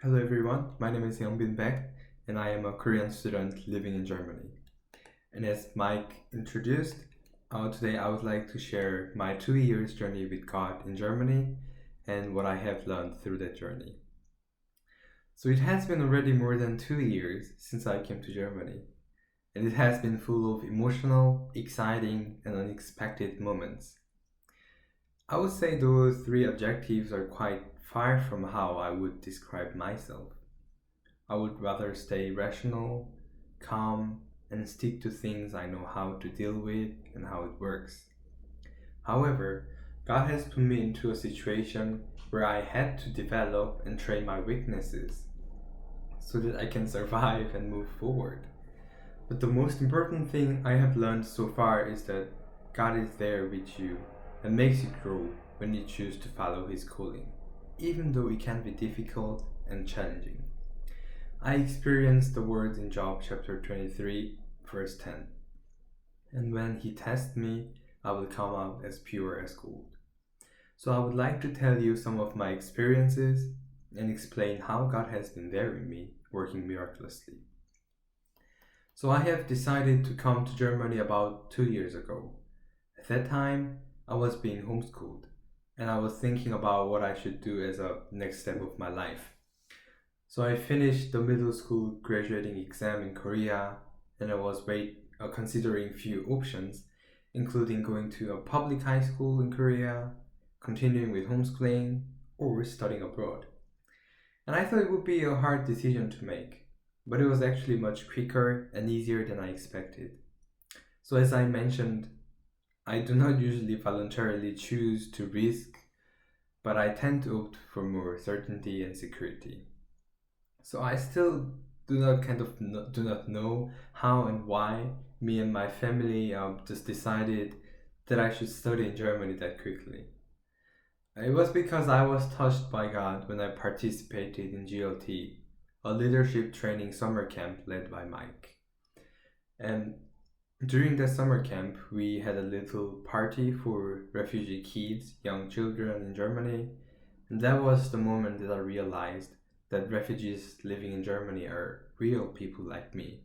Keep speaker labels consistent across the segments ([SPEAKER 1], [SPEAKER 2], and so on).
[SPEAKER 1] Hello everyone, my name is Youngbin Baek and I am a Korean student living in Germany. And as Mike introduced, today I would like to share my 2 years journey with God in Germany and what I have learned through that journey. So it has been already more than 2 years since I came to Germany, and it has been full of emotional, exciting, and unexpected moments. I would say those three adjectives are quite far from how I would describe myself. I would rather stay rational, calm, and stick to things I know how to deal with and how it works. However, God has put me into a situation where I had to develop and train my weaknesses so that I can survive and move forward. But the most important thing I have learned so far is that God is there with you and makes you grow when you choose to follow His calling, even though it can be difficult and challenging. I experienced the words in Job chapter 23, verse 10. And when he tests me, I will come out as pure as gold. So I would like to tell you some of my experiences and explain how God has been there in me, working miraculously. So I have decided to come to Germany about 2 years ago. At that time, I was being homeschooled and I was thinking about what I should do as a next step of my life. So I finished the middle school graduating exam in Korea and I was considering few options, including going to a public high school in Korea, continuing with homeschooling, or studying abroad. And I thought it would be a hard decision to make, but it was actually much quicker and easier than I expected. So, as I mentioned, I do not usually voluntarily choose to risk, but I tend to opt for more certainty and security. So I still do not know how and why me and my family just decided that I should study in Germany that quickly. It was because I was touched by God when I participated in GLT, a leadership training summer camp led by Mike. And during that summer camp, we had a little party for refugee kids, young children in Germany, and that was the moment that I realized that refugees living in Germany are real people like me,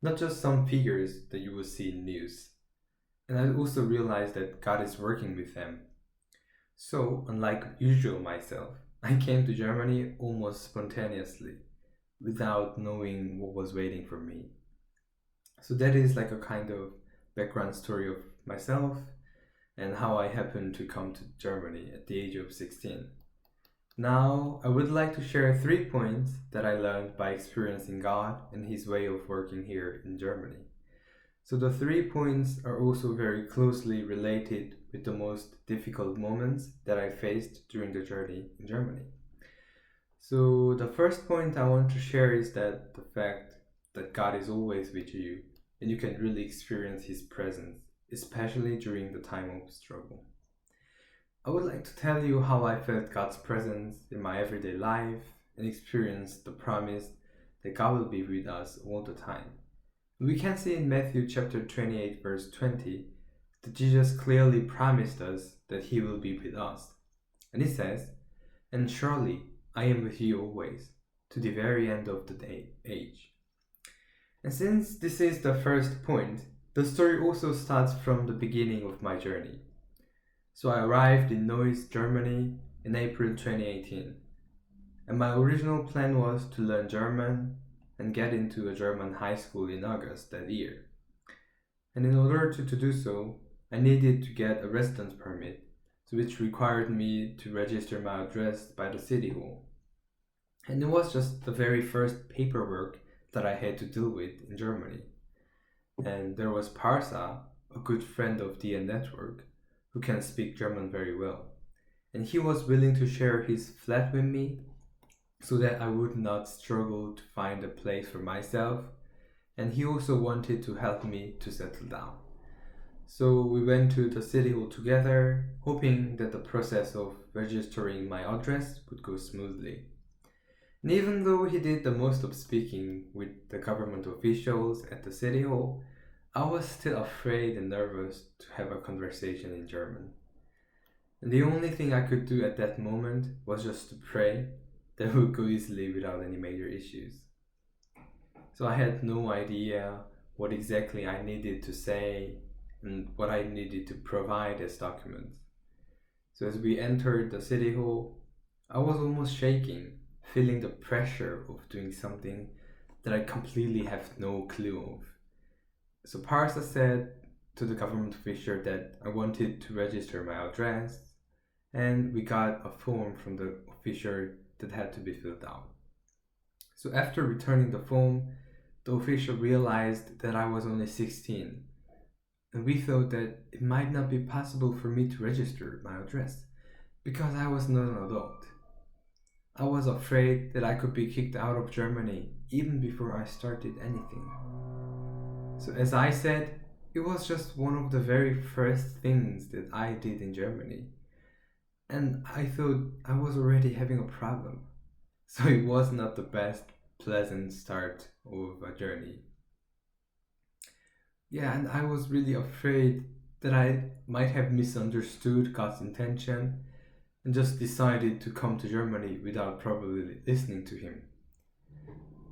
[SPEAKER 1] not just some figures that you will see in news. And I also realized that God is working with them. So, unlike usual myself, I came to Germany almost spontaneously, without knowing what was waiting for me. So that is like a kind of background story of myself and how I happened to come to Germany at the age of 16. Now, I would like to share 3 points that I learned by experiencing God and His way of working here in Germany. So, the 3 points are also very closely related with the most difficult moments that I faced during the journey in Germany. So, the first point I want to share is that the fact that God is always with you and you can really experience His presence, especially during the time of struggle. I would like to tell you how I felt God's presence in my everyday life and experienced the promise that God will be with us all the time. We can see in Matthew chapter 28 verse 20 that Jesus clearly promised us that he will be with us. And it says, "And surely I am with you always, to the very end of the age." And since this is the first point, the story also starts from the beginning of my journey. So I arrived in Neuss, Germany in April 2018. And my original plan was to learn German and get into a German high school in August that year. And in order to do so, I needed to get a residence permit, so which required me to register my address by the city hall. And it was just the very first paperwork that I had to deal with in Germany. And there was Parsa, a good friend of the network, who can speak German very well. And he was willing to share his flat with me so that I would not struggle to find a place for myself. And he also wanted to help me to settle down. So we went to the city hall together, hoping that the process of registering my address would go smoothly. And even though he did the most of speaking with the government officials at the city hall, I was still afraid and nervous to have a conversation in German. And the only thing I could do at that moment was just to pray that would go easily without any major issues. So I had no idea what exactly I needed to say and what I needed to provide as documents. So as we entered the city hall, I was almost shaking, feeling the pressure of doing something that I completely have no clue of. So Parsa said to the government official that I wanted to register my address, and we got a form from the official that had to be filled out. So after returning the form, the official realized that I was only 16, and we thought that it might not be possible for me to register my address because I was not an adult. I was afraid that I could be kicked out of Germany even before I started anything. So as I said, it was just one of the very first things that I did in Germany. And I thought I was already having a problem. So it was not the best pleasant start of a journey. Yeah, and I was really afraid that I might have misunderstood God's intention and just decided to come to Germany without probably listening to him.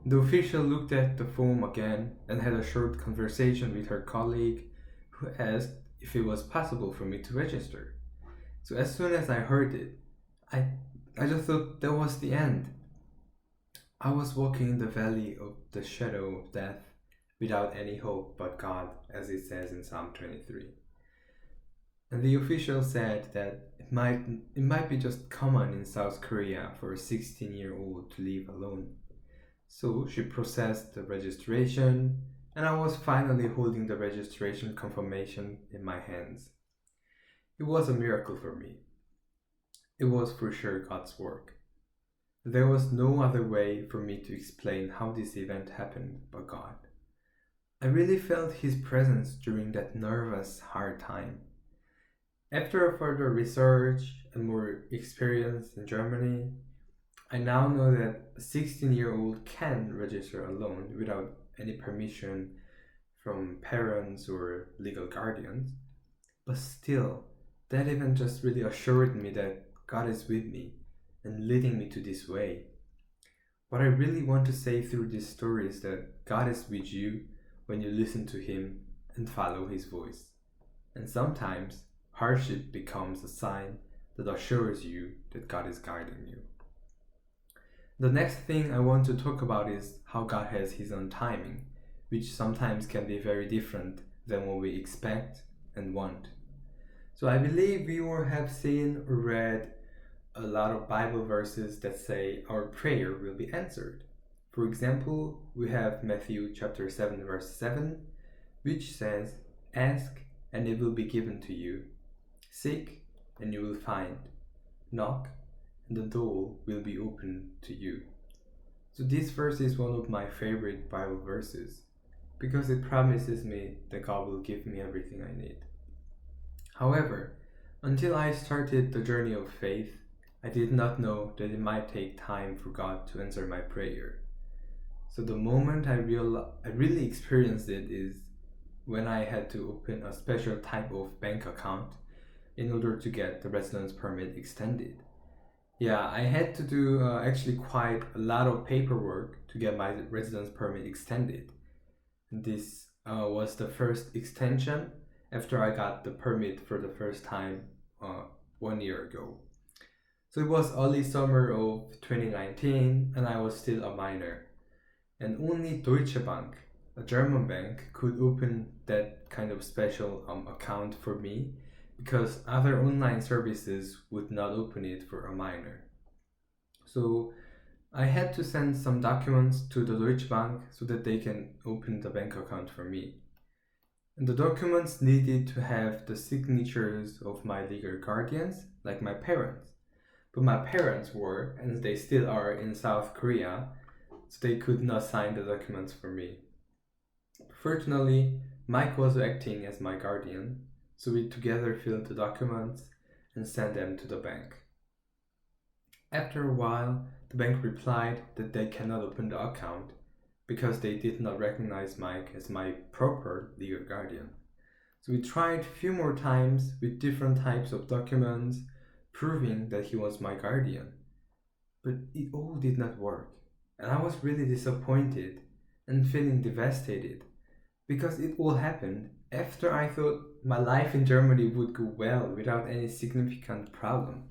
[SPEAKER 1] The official looked at the form again and had a short conversation with her colleague, who asked if it was possible for me to register. So as soon as I heard it, I just thought that was the end. I was walking in the valley of the shadow of death without any hope but God, as it says in Psalm 23. And the official said that it might be just common in South Korea for a 16-year-old to live alone. So she processed the registration, and I was finally holding the registration confirmation in my hands. It was a miracle for me. It was for sure God's work. There was no other way for me to explain how this event happened but God. I really felt His presence during that nervous, hard time. After further research and more experience in Germany, I now know that a 16-year-old can register alone without any permission from parents or legal guardians. But still, that event just really assured me that God is with me and leading me to this way. What I really want to say through this story is that God is with you when you listen to Him and follow His voice. And sometimes hardship becomes a sign that assures you that God is guiding you. The next thing I want to talk about is how God has His own timing, which sometimes can be very different than what we expect and want. So I believe we all have seen or read a lot of Bible verses that say our prayer will be answered. For example, we have Matthew chapter 7 verse 7, which says, "Ask and it will be given to you. Seek and you will find. Knock and the door will be opened to you." So this verse is one of my favorite Bible verses because it promises me that God will give me everything I need. However, until I started the journey of faith, I did not know that it might take time for God to answer my prayer. So the moment I really experienced it is when I had to open a special type of bank account in order to get the residence permit extended. Yeah, I had to do actually quite a lot of paperwork to get my residence permit extended. And this was the first extension after I got the permit for the first time 1 year ago. So it was early summer of 2019 and I was still a minor. And only Deutsche Bank, a German bank, could open that kind of special account for me because other online services would not open it for a minor. So I had to send some documents to the Deutsche Bank so that they can open the bank account for me. And the documents needed to have the signatures of my legal guardians, like my parents. But my parents were, and they still are, in South Korea, so they could not sign the documents for me. Fortunately, Mike was acting as my guardian, so we together filled the documents and sent them to the bank. After a while, the bank replied that they cannot open the account because they did not recognize Mike as my proper legal guardian. So we tried a few more times with different types of documents proving that he was my guardian. but it all did not work. And I was really disappointed and feeling devastated because it all happened after I thought my life in Germany would go well without any significant problem.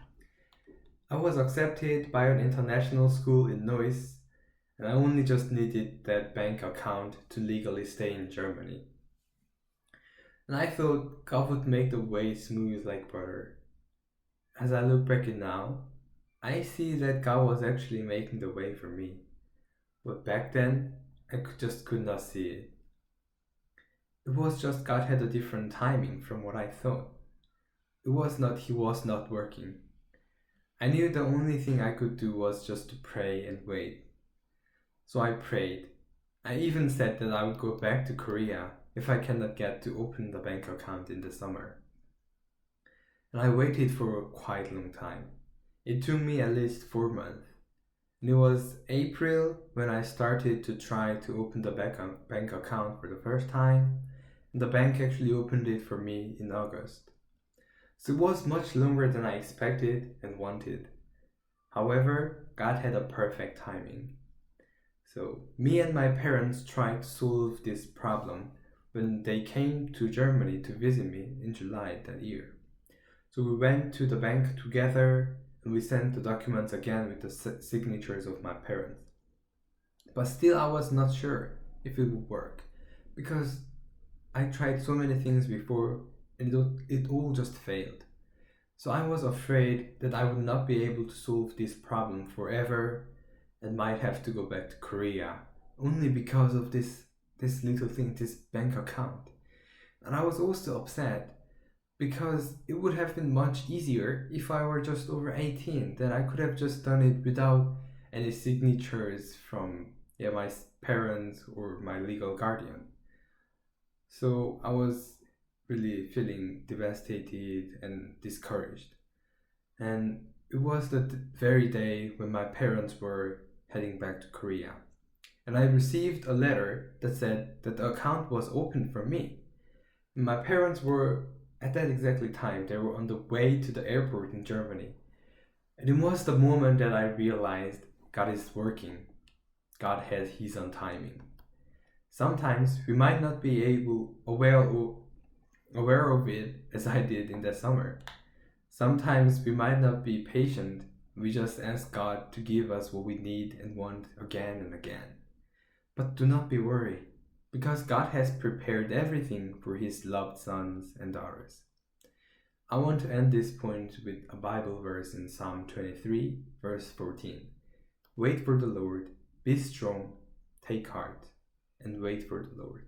[SPEAKER 1] I was accepted by an international school in Neuss, and I only just needed that bank account to legally stay in Germany. And I thought God would make the way smooth like butter. As I look back at now, I see that God was actually making the way for me. But back then, just could not see it. It was just God had a different timing from what I thought. It was not He was not working. I knew the only thing I could do was just to pray and wait. So I prayed. I even said that I would go back to Korea if I cannot get to open the bank account in the summer. And I waited for a quite long time. It took me at least 4 months. And it was April when I started to try to open the bank account for the first time. And the bank actually opened it for me in August. So it was much longer than I expected and wanted. However, God had a perfect timing. So me and my parents tried to solve this problem when they came to Germany to visit me in July that year. So we went to the bank together and we sent the documents again with the signatures of my parents. But still I was not sure if it would work because I tried so many things before and it all just failed. So I was afraid that I would not be able to solve this problem forever and might have to go back to Korea only because of this little thing, this bank account. And I was also upset because it would have been much easier if I were just over 18, then I could have just done it without any signatures from my parents or my legal guardian. So I was really feeling devastated and discouraged. And it was the very day when my parents were heading back to Korea. And I received a letter that said that the account was open for me. And my parents were, at that exactly time, they were on the way to the airport in Germany. And it was the moment that I realized God is working. God has His own timing. Sometimes we might not be aware of it as I did in the summer. Sometimes we might not be patient. We just ask God to give us what we need and want again and again. But do not be worried, because God has prepared everything for His loved sons and daughters. I want to end this point with a Bible verse in Psalm 23, verse 14. Wait for the Lord, be strong, take heart, and wait for the Lord.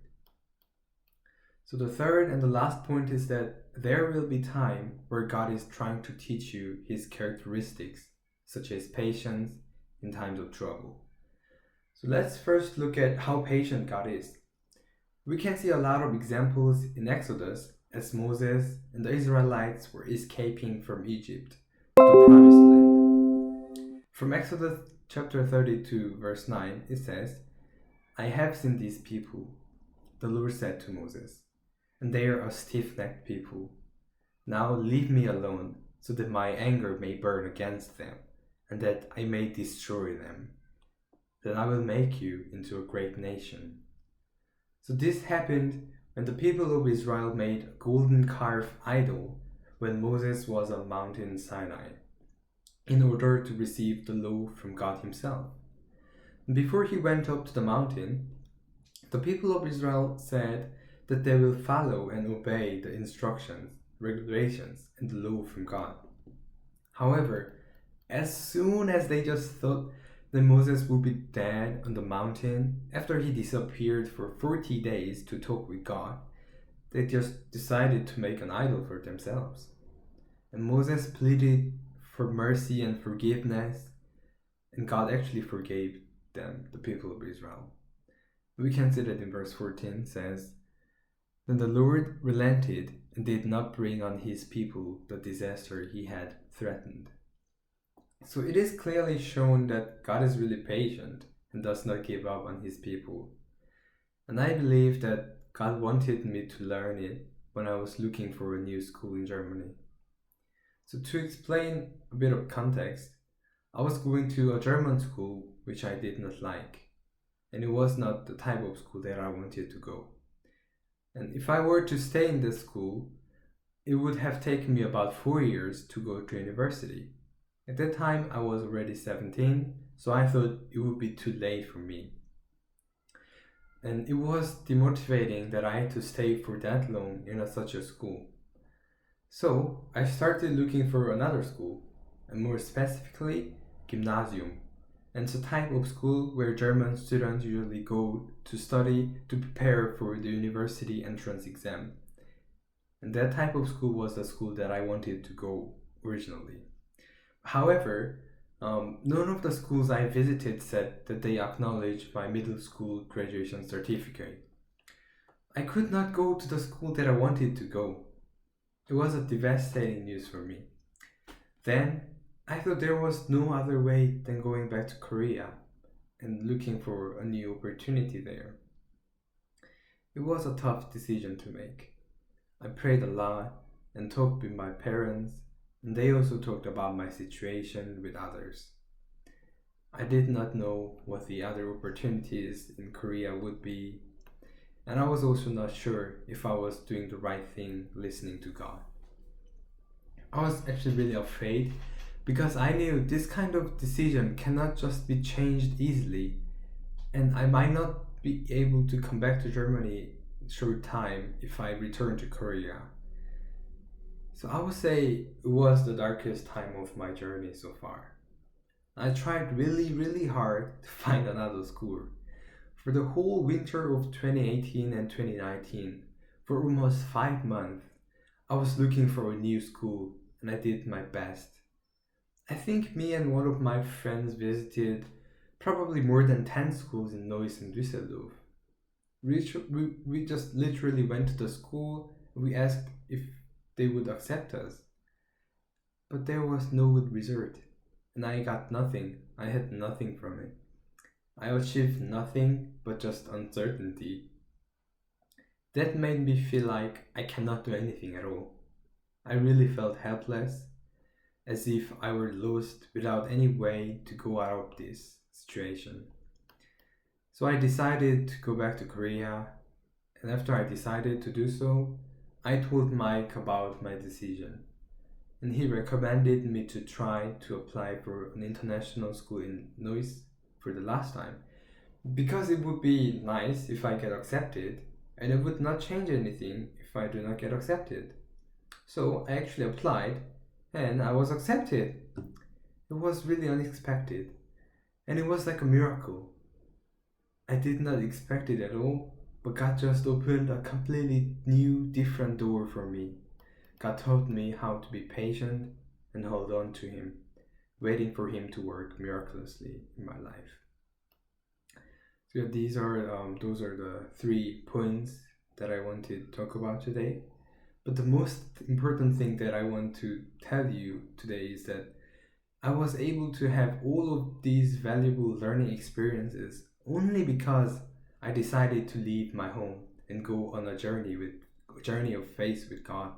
[SPEAKER 1] So the third and the last point is that there will be time where God is trying to teach you His characteristics, such as patience in times of trouble. So let's first look at how patient God is. We can see a lot of examples in Exodus as Moses and the Israelites were escaping from Egypt to the Promised Land. From Exodus chapter 32 verse 9 it says, I have seen these people, the Lord said to Moses, and they are a stiff-necked people. Now leave me alone so that my anger may burn against them and that I may destroy them. Then I will make you into a great nation. So this happened when the people of Israel made a golden carved idol when Moses was on Mountain Sinai in order to receive the law from God Himself. And before He went up to the mountain, the people of Israel said that they will follow and obey the instructions, regulations, and the law from God. However, as soon as they just thought that Moses would be dead on the mountain after he disappeared for 40 days to talk with God, they just decided to make an idol for themselves. And Moses pleaded for mercy and forgiveness, and God actually forgave them, the people of Israel. We can see that in verse 14 says, Then the Lord relented and did not bring on His people the disaster He had threatened. So it is clearly shown that God is really patient and does not give up on His people. And I believe that God wanted me to learn it when I was looking for a new school in Germany. So to explain a bit of context, I was going to a German school which I did not like, and it was not the type of school that I wanted to go. And if I were to stay in this school, it would have taken me about 4 years to go to university. At that time, I was already 17, so I thought it would be too late for me. And it was demotivating that I had to stay for that long in such a school. So I started looking for another school, and more specifically, gymnasium. And it's a type of school where German students usually go to study to prepare for the university entrance exam. And that type of school was the school that I wanted to go originally. However, none of the schools I visited said that they acknowledged my middle school graduation certificate. I could not go to the school that I wanted to go. It was a devastating news for me. Then I thought there was no other way than going back to Korea and looking for a new opportunity there. It was a tough decision to make. I prayed a lot and talked with my parents, and they also talked about my situation with others. I did not know what the other opportunities in Korea would be, and I was also not sure if I was doing the right thing listening to God. I was actually really afraid because I knew this kind of decision cannot just be changed easily, and I might not be able to come back to Germany in short time if I return to Korea. So I would say it was the darkest time of my journey so far. I tried really hard to find another school. For the whole winter of 2018 and 2019, for almost 5 months, I was looking for a new school and I did my best. I think me and one of my friends visited probably more than 10 schools in Neuss and Düsseldorf. We just literally went to the school, we asked if they would accept us. But there was no good result, and I got nothing. I had nothing from it. I achieved nothing but just uncertainty. That made me feel like I cannot do anything at all. I really felt helpless, as if I were lost without any way to go out of this situation. So I decided to go back to Korea, and after I decided to do so, I told Mike about my decision, and he recommended me to try to apply for an international school in Neuss for the last time, because it would be nice if I get accepted, and it would not change anything if I do not get accepted. So I actually applied, and I was accepted. It was really unexpected, and it was like a miracle. I did not expect it at all, but God just opened a completely new, different door for me. God taught me how to be patient and hold on to Him, waiting for Him to work miraculously in my life. So those are the 3 points that I want to talk about today. But the most important thing that I want to tell you today is that I was able to have all of these valuable learning experiences only because I decided to leave my home and go on a journey of faith with God.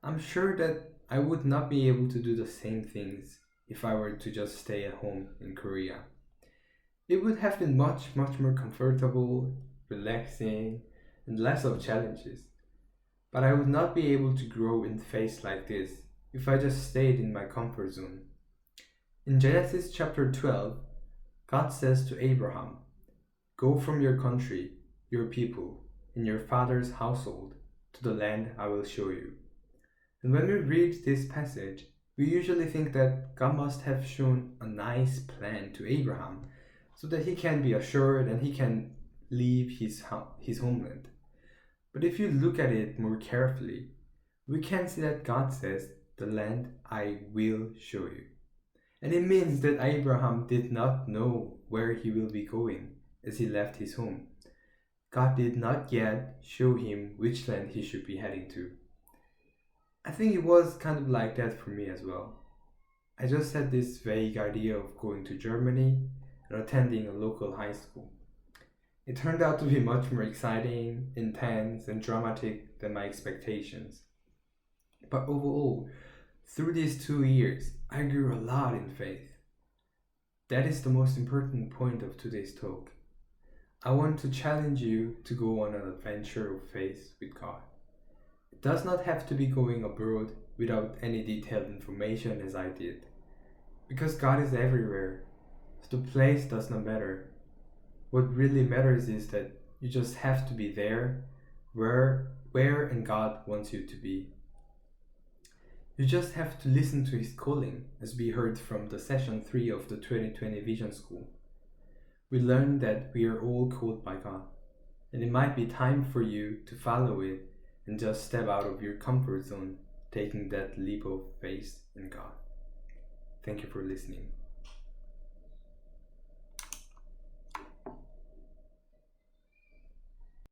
[SPEAKER 1] I'm sure that I would not be able to do the same things if I were to just stay at home in Korea. It would have been much more comfortable, relaxing, and less of challenges. But I would not be able to grow in faith like this if I just stayed in my comfort zone. In Genesis chapter 12, God says to Abraham, "Go from your country, your people, and your father's household to the land I will show you." And when we read this passage, we usually think that God must have shown a nice plan to Abraham so that he can be assured and he can leave his homeland. But if you look at it more carefully, we can see that God says, "The land I will show you." And it means that Abraham did not know where he will be going as he left his home. God did not yet show him which land he should be heading to. I think it was kind of like that for me as well. I just had this vague idea of going to Germany and attending a local high school. It turned out to be much more exciting, intense, and dramatic than my expectations. But overall, through these 2 years, I grew a lot in faith. that is the most important point of today's talk. I want to challenge you to go on an adventure of faith with God. It does not have to be going abroad without any detailed information as I did, because God is everywhere, so the place does not matter. What really matters is that you just have to be there, where and God wants you to be. You just have to listen to His calling, as we heard from the session 3 of the 2020 Vision School. We learned that we are all called by God, and it might be time for you to follow it and just step out of your comfort zone, taking that leap of faith in God. Thank you for listening.